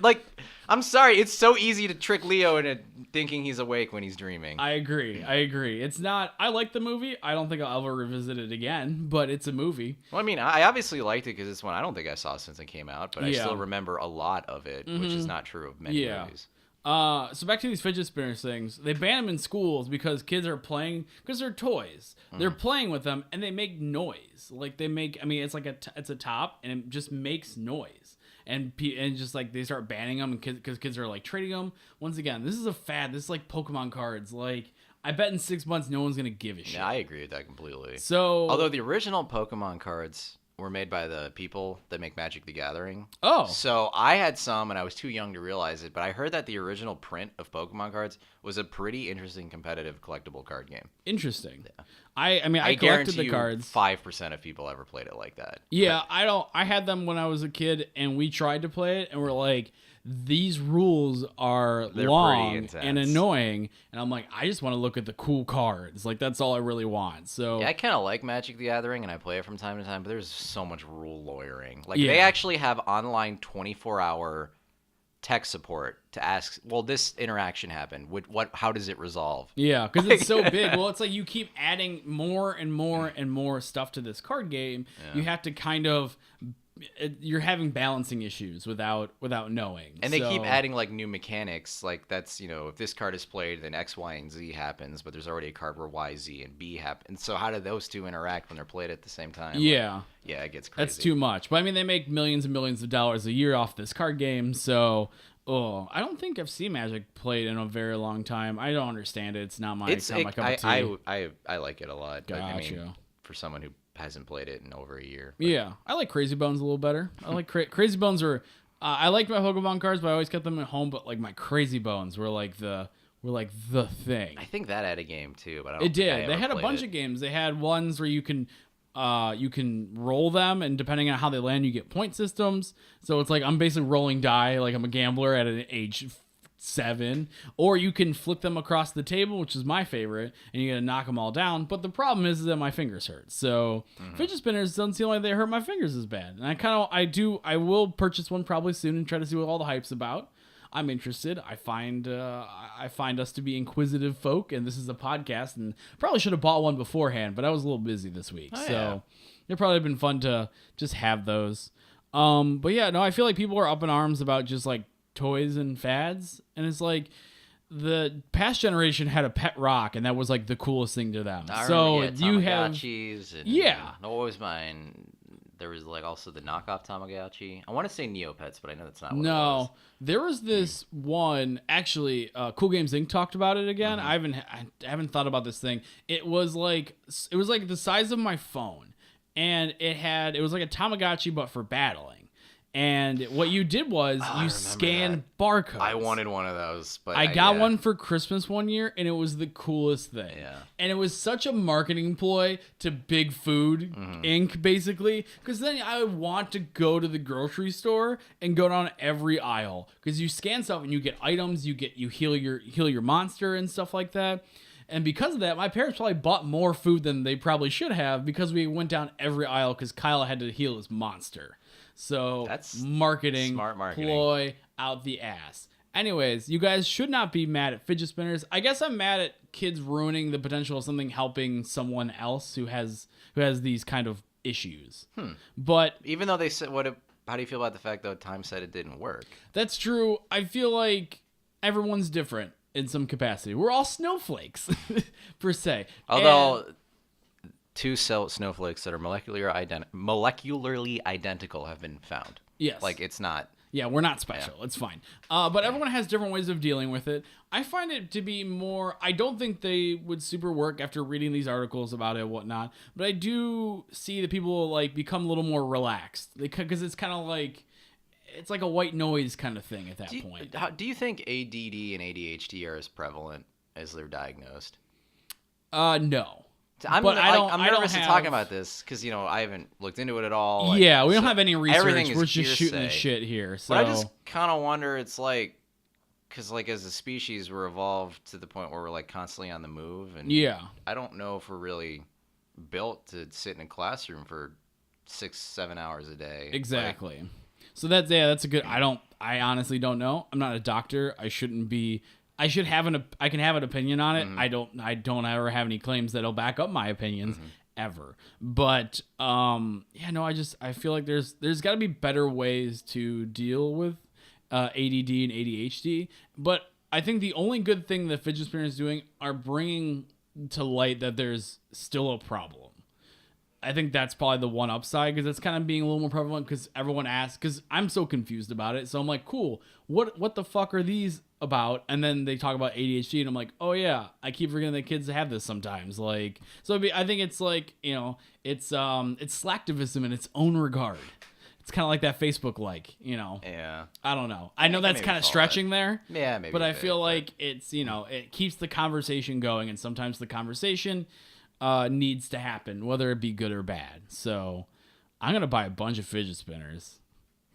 I'm sorry, it's so easy to trick Leo into thinking he's awake when he's dreaming. I agree. It's not. I like the movie. I don't think I'll ever revisit it again, but it's a movie. Well, I mean, I obviously liked it because it's one I don't think I saw since it came out, but I still remember a lot of it, which is not true of many movies. So back to these fidget spinners things. They ban them in schools because kids are playing, because they're toys. They're playing with them and they make noise. It's a top and it just makes noise. And just they start banning them because kids are trading them. Once again, this is a fad. This is like Pokemon cards. I bet in 6 months no one's gonna give a shit. Yeah, I agree with that completely. So, although the original Pokemon cards were made by the people that make Magic the Gathering. Oh. So I had some, and I was too young to realize it, but I heard that the original print of Pokemon cards was a pretty interesting competitive collectible card game. Interesting. Yeah. I collected the cards. 5% of people ever played it like that. Yeah, I had them when I was a kid, and we tried to play it, and we're like, these rules are long and annoying, and I'm like, I just want to look at the cool cards. That's all I really want. So yeah, I kind of like Magic the Gathering, and I play it from time to time, but there's so much rule lawyering. They actually have online 24-hour tech support to ask, well, this interaction happened. How does it resolve? Yeah, because it's so big. Well, it's you keep adding more and more and more stuff to this card game. Yeah. You have to kind of... You're having balancing issues without knowing. And they keep adding new mechanics. That's, if this card is played, then X, Y, and Z happens, but there's already a card where Y, Z, and B happen. So how do those two interact when they're played at the same time? Yeah. Yeah, it gets crazy. That's too much. But they make millions and millions of dollars a year off this card game, so Oh, I don't think I've seen Magic played in a very long time. I don't understand it. It's not my cup of tea. I like it a lot. But, I mean, Gotcha. for someone who hasn't played it in over a year. Yeah, I like Crazy Bones a little better. I like Crazy Bones were. I liked my Pokemon cards, but I always kept them at home. But like my Crazy Bones were like the thing. I think that had a game too, but I don't It think I did. ever They had a played bunch it. of games. They had ones where you can roll them, and depending on how they land, you get point systems. So it's like I'm basically rolling die, like I'm a gambler at an age 7, or you can flick them across the table, which is my favorite, and you gotta knock them all down. But the problem is that my fingers hurt. So fidget spinners doesn't seem like they hurt my fingers as bad. And I will purchase one probably soon and try to see what all the hype's about. I'm interested. I find us to be inquisitive folk, and this is a podcast, and probably should have bought one beforehand, but I was a little busy this week, so it'd probably been fun to just have those. But yeah, no, I feel like people are up in arms about just like toys and fads, and it's like the past generation had a pet rock, and that was like the coolest thing to them. So you have Tamagotchis and what was mine? There was like also the knockoff Tamagotchi. I want to say Neopets, but I know that's not what it was. There was this one actually. Cool Games Inc. talked about it again. I haven't thought about this thing. It was like the size of my phone, and it was like a Tamagotchi but for battling. And what you did was you scanned barcodes. I wanted one of those, but I got one for Christmas one year, and it was the coolest thing. Yeah. And it was such a marketing ploy to Big Food Inc., basically, because then I would want to go to the grocery store and go down every aisle, because you scan stuff and you get items, you heal your monster and stuff like that. And because of that, my parents probably bought more food than they probably should have, because we went down every aisle because Kyle had to heal his monster. So that's smart marketing ploy out the ass. Anyways, you guys should not be mad at fidget spinners. I guess I'm mad at kids ruining the potential of something helping someone else who has these kind of issues. But even though they said, how do you feel about the fact though Time said it didn't work? That's true. I feel like everyone's different in some capacity. We're all snowflakes per se. Although two snowflakes that are molecularly identical have been found. Yes. Like, it's not... Yeah, we're not special. Yeah. It's fine. But everyone has different ways of dealing with it. I find it to be more... I don't think they would super work after reading these articles about it and whatnot. But I do see that people like become a little more relaxed. Because it's kind of like... It's like a white noise kind of thing at that point. Do you think ADD and ADHD are as prevalent as they're diagnosed? No. I'm nervous to talk about this because, I haven't looked into it at all. We don't have any research. We're just shooting the shit here. So. But I just kind of wonder, it's like, because like as a species, we're evolved to the point where we're like constantly on the move. And I don't know if we're really built to sit in a classroom for 6-7 hours a day. Exactly. So that's a good, I honestly don't know. I'm not a doctor. I shouldn't be. I can have an opinion on it. I don't ever have any claims that'll back up my opinions ever. But I feel like there's got to be better ways to deal with ADD and ADHD. But I think the only good thing that fidget spinner is doing are bringing to light that there's still a problem. I think that's probably the one upside, because it's kind of being a little more prevalent, because everyone asks, because I'm so confused about it. So I'm like, cool, what the fuck are these about? And then they talk about ADHD, and I'm like, oh yeah, I keep forgetting that kids have this sometimes. Like, so I think it's like, it's slacktivism in its own regard. It's kind of like that Facebook Yeah. I don't know. I know that's kind of stretching there. Yeah, maybe. But I feel like it's, it keeps the conversation going, and sometimes the conversation needs to happen, whether it be good or bad. So I'm gonna buy a bunch of fidget spinners,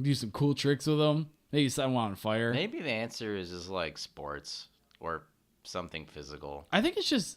do some cool tricks with them, maybe set one on fire. Maybe the answer is just like sports or something physical. I think it's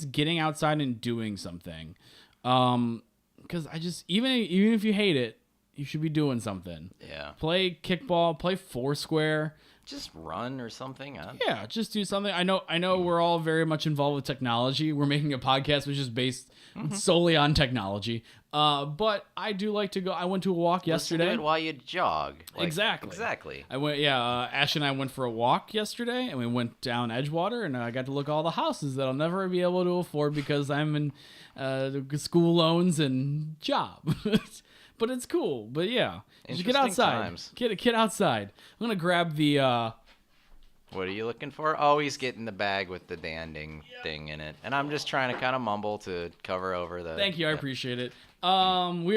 getting outside and doing something. Because even if you hate it, you should be doing something. Yeah. Play kickball, play Foursquare. Just run or something. Yeah, just do something. I know we're all very much involved with technology. We're making a podcast which is based solely on technology. But I do like to go. I went to a walk yesterday. Listen to it while you jog. Exactly. I went. Ash and I went for a walk yesterday, and we went down Edgewater, and I got to look at all the houses that I'll never be able to afford because I'm in school loans and job. but it's cool. But yeah, you should get Interesting outside. times. Get outside. I'm gonna grab the. What are you looking for? Oh, he's getting the bag with the danding thing in it. And I'm just trying to kind of mumble to cover over the... Thank you, I appreciate it. We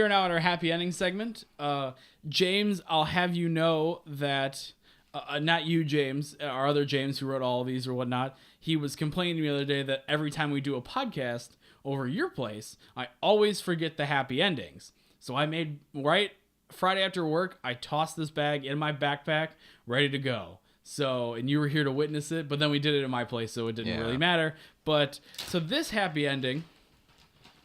are now at our happy ending segment. James, I'll have you know that... not you, James, our other James who wrote all of these or whatnot, he was complaining to me the other day that every time we do a podcast over your place, I always forget the happy endings. So I made... Right Friday after work, I tossed this bag in my backpack, ready to go. So, and you were here to witness it, but then we did it at my place, so it didn't really matter. But, so this happy ending,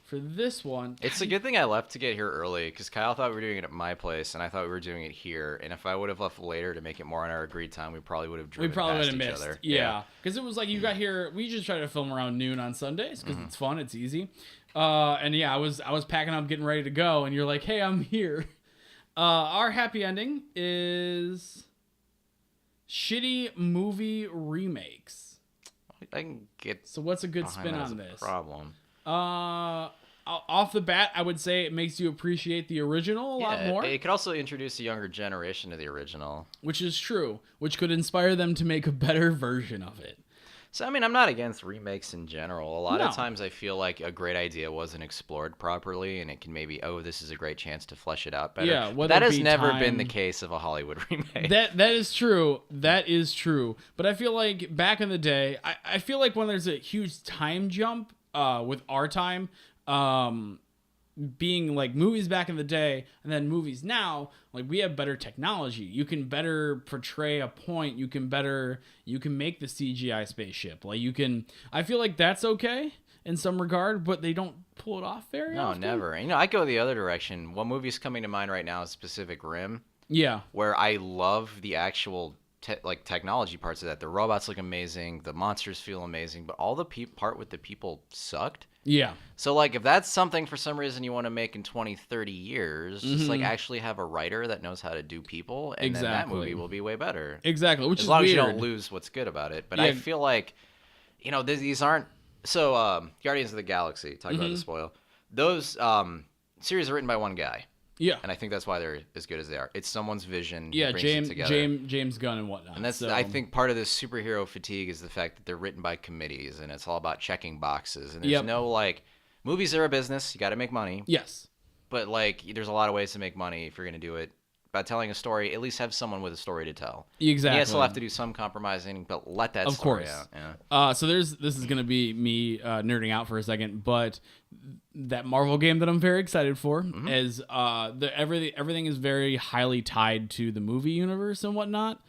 for this one... It's a good thing I left to get here early, because Kyle thought we were doing it at my place, and I thought we were doing it here. And if I would have left later to make it more on our agreed time, we probably would have driven past each other. Yeah, because it was like you got here, we just try to film around noon on Sundays, because it's fun, it's easy. And yeah, I was packing up, getting ready to go, and you're like, hey, I'm here. Our happy ending is... shitty movie remakes. I can get. So what's a good spin on this? Problem. Off the bat, I would say it makes you appreciate the original a lot more. It could also introduce a younger generation to the original, which is true. Which could inspire them to make a better version of it. So, I mean, I'm not against remakes in general. A lot of times I feel like a great idea wasn't explored properly, and it can maybe, this is a great chance to flesh it out better. Yeah, but that has never been the case of a Hollywood remake. That is true. That is true. But I feel like back in the day, I feel like when there's a huge time jump with our time, being like movies back in the day and then movies now, like we have better technology. You can better portray a point. You can make the CGI spaceship. Like I feel like that's okay in some regard, but they don't pull it off very often. No, never. I go the other direction. One movie's coming to mind right now is Pacific Rim. Yeah. Where I love the actual technology parts of that. The robots look amazing. The monsters feel amazing, but all the part with the people sucked. Yeah. So, like, if that's something for some reason you want to make in 20, 30 years, just, like, actually have a writer that knows how to do people, and then that movie will be way better. Exactly, which is weird. As long as you weird. don't lose what's good about it. But I feel like, these aren't... So, Guardians of the Galaxy, talk about the spoil. Those series are written by one guy. Yeah. And I think that's why they're as good as they are. It's someone's vision. Yeah, James Gunn and whatnot. And that's I think part of this superhero fatigue is the fact that they're written by committees and it's all about checking boxes. And there's no like movies are a business, you gotta make money. Yes. But like there's a lot of ways to make money if you're gonna do it. By telling a story, at least have someone with a story to tell. Exactly. You still have to do some compromising, but let that story out. Yeah. So this is gonna be me nerding out for a second, but that Marvel game that I'm very excited for is everything is very highly tied to the movie universe and whatnot.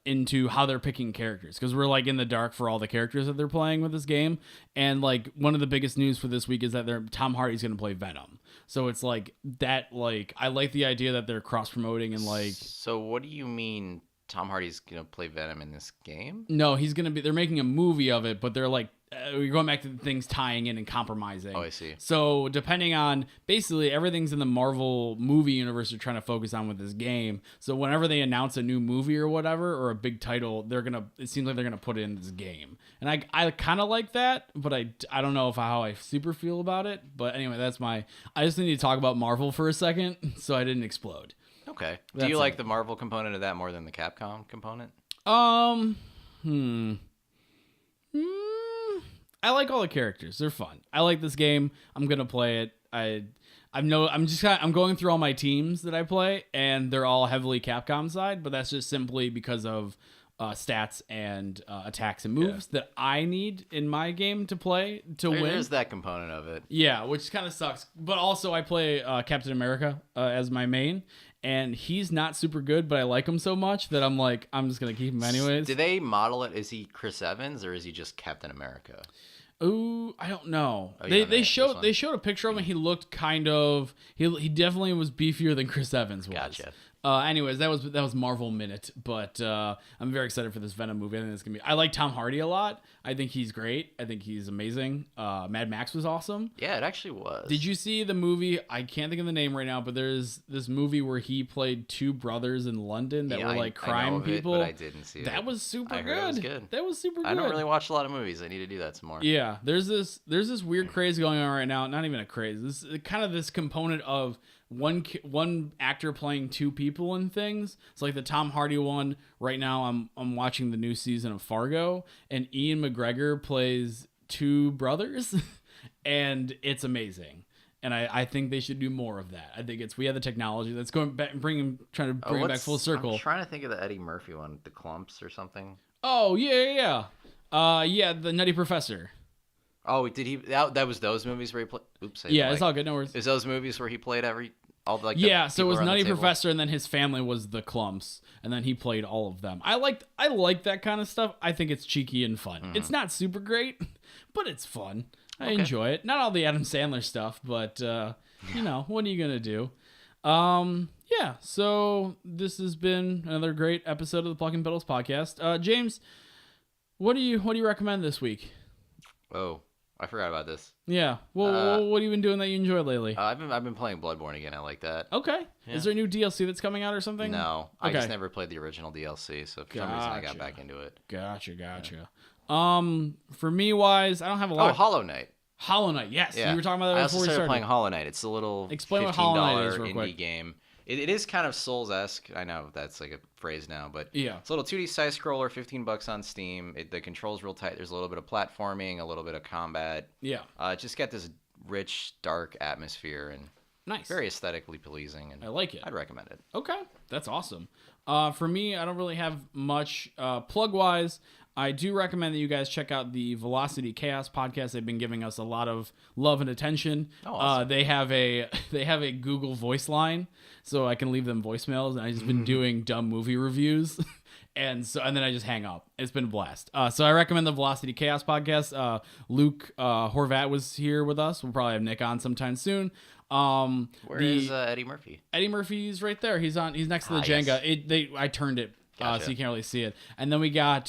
Into how they're picking characters, because we're like in the dark for all the characters that they're playing with this game, and like one of the biggest news for this week is that Tom Hardy's gonna play Venom. So it's like that. Like I like the idea that they're cross promoting and like. So what do you mean Tom Hardy's gonna play Venom in this game? No, he's gonna be. They're making a movie of it, but they're like. We're going back to things tying in and compromising. Oh, I see. So depending on basically everything's in the Marvel movie universe they're trying to focus on with this game. So whenever they announce a new movie or whatever or a big title, it seems like they're gonna put it in this game. And I kind of like that, but I don't know how I super feel about it. But anyway, I just need to talk about Marvel for a second, so I didn't explode. Okay. Do you like the Marvel component of that more than the Capcom component? I like all the characters. They're fun. I like this game. I'm gonna play it. I'm going through all my teams that I play, and they're all heavily Capcom side, but that's just simply because of stats and attacks and moves that I need in my game to play to win. There's that component of it. Yeah, which kind of sucks. But also, I play Captain America as my main, and he's not super good, but I like him so much that I'm like, I'm just gonna keep him anyways. Do they model it? Is he Chris Evans or is he just Captain America? Ooh, I don't know. They showed a picture of him. He looked kind of he definitely was beefier than Chris Evans was. Gotcha. Anyways, that was Marvel Minute, but I'm very excited for this Venom movie. I think it's gonna be. I like Tom Hardy a lot. I think he's great. I think he's amazing. Mad Max was awesome. Yeah, it actually was. Did you see the movie? I can't think of the name right now, but there's this movie where he played two brothers in London that were like crime I know of people. It, but I didn't see it. That was super I good. Heard it was good. That was super good. I don't really watch a lot of movies. I need to do that some more. Yeah, there's this weird craze going on right now. Not even a craze. This component of one actor playing two people in things. It's like the Tom Hardy one right now. I'm watching the new season of Fargo, and Ian McGregor plays two brothers, and it's amazing. And I think they should do more of that. I think we have the technology that's going back, trying to bring it back full circle. I'm trying to think of the Eddie Murphy one, the Clumps or something. Oh yeah. The Nutty Professor. Oh, did he? That was those movies where he played. Oops. It's all good. No worries. Is those movies where he played so it was Nutty Professor, and then his family was the Clumps, and then he played all of them. I like that kind of stuff. I think it's cheeky and fun. Mm-hmm. It's not super great, but it's fun. I enjoy it. Not all the Adam Sandler stuff, but what are you gonna do? Yeah. So this has been another great episode of the Plucking Petals podcast. James, what do you recommend this week? Oh, I forgot about this. Yeah. Well, what have you been doing that you enjoyed lately? I've been playing Bloodborne again. I like that. Okay. Yeah. Is there a new DLC that's coming out or something? No. Okay. I just never played the original DLC, so for some reason I got back into it. Gotcha. Yeah. For me wise, I don't have a lot. Oh, Hollow Knight. Hollow Knight, yes. Yeah. You were talking about that before we started. I also started playing Hollow Knight. It's a little Explain what Hollow Knight is real indie quick. game. It is kind of Souls-esque. I know that's like a phrase now, but yeah. It's a little 2D side-scroller, $15 on Steam. The controls real tight. There's a little bit of platforming, a little bit of combat. Yeah. Just got this rich, dark atmosphere and nice, very aesthetically pleasing. And I like it. I'd recommend it. Okay, that's awesome. For me, I don't really have much plug-wise. I do recommend that you guys check out the Velocity Chaos podcast. They've been giving us a lot of love and attention. Oh, awesome. They have a Google voice line, so I can leave them voicemails. And I've just been doing dumb movie reviews, and then I just hang up. It's been a blast. So I recommend the Velocity Chaos podcast. Luke Horvat was here with us. We'll probably have Nick on sometime soon. Where is Eddie Murphy? Eddie Murphy's right there. He's next to the Jenga. Yes. I turned it. Gotcha. So you can't really see it. And then we got,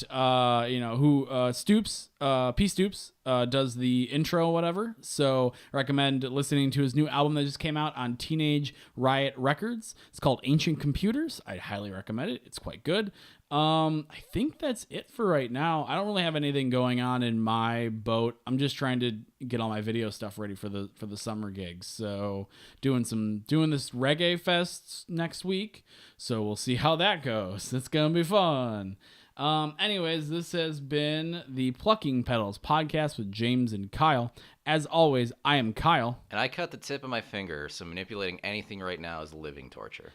Stoops, P. Stoops, does the intro, whatever. So recommend listening to his new album that just came out on Teenage Riot Records. It's called Ancient Computers. I highly recommend it. It's quite good. I think that's it for right now. I don't really have anything going on in my boat. I'm just trying to get all my video stuff ready for the summer gigs. So doing this reggae fest next week. So we'll see how that goes. It's gonna be fun. Anyways, this has been the Plucking Petals podcast with James and Kyle. As always, I am Kyle. And I cut the tip of my finger, so manipulating anything right now is living torture.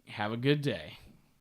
Have a good day.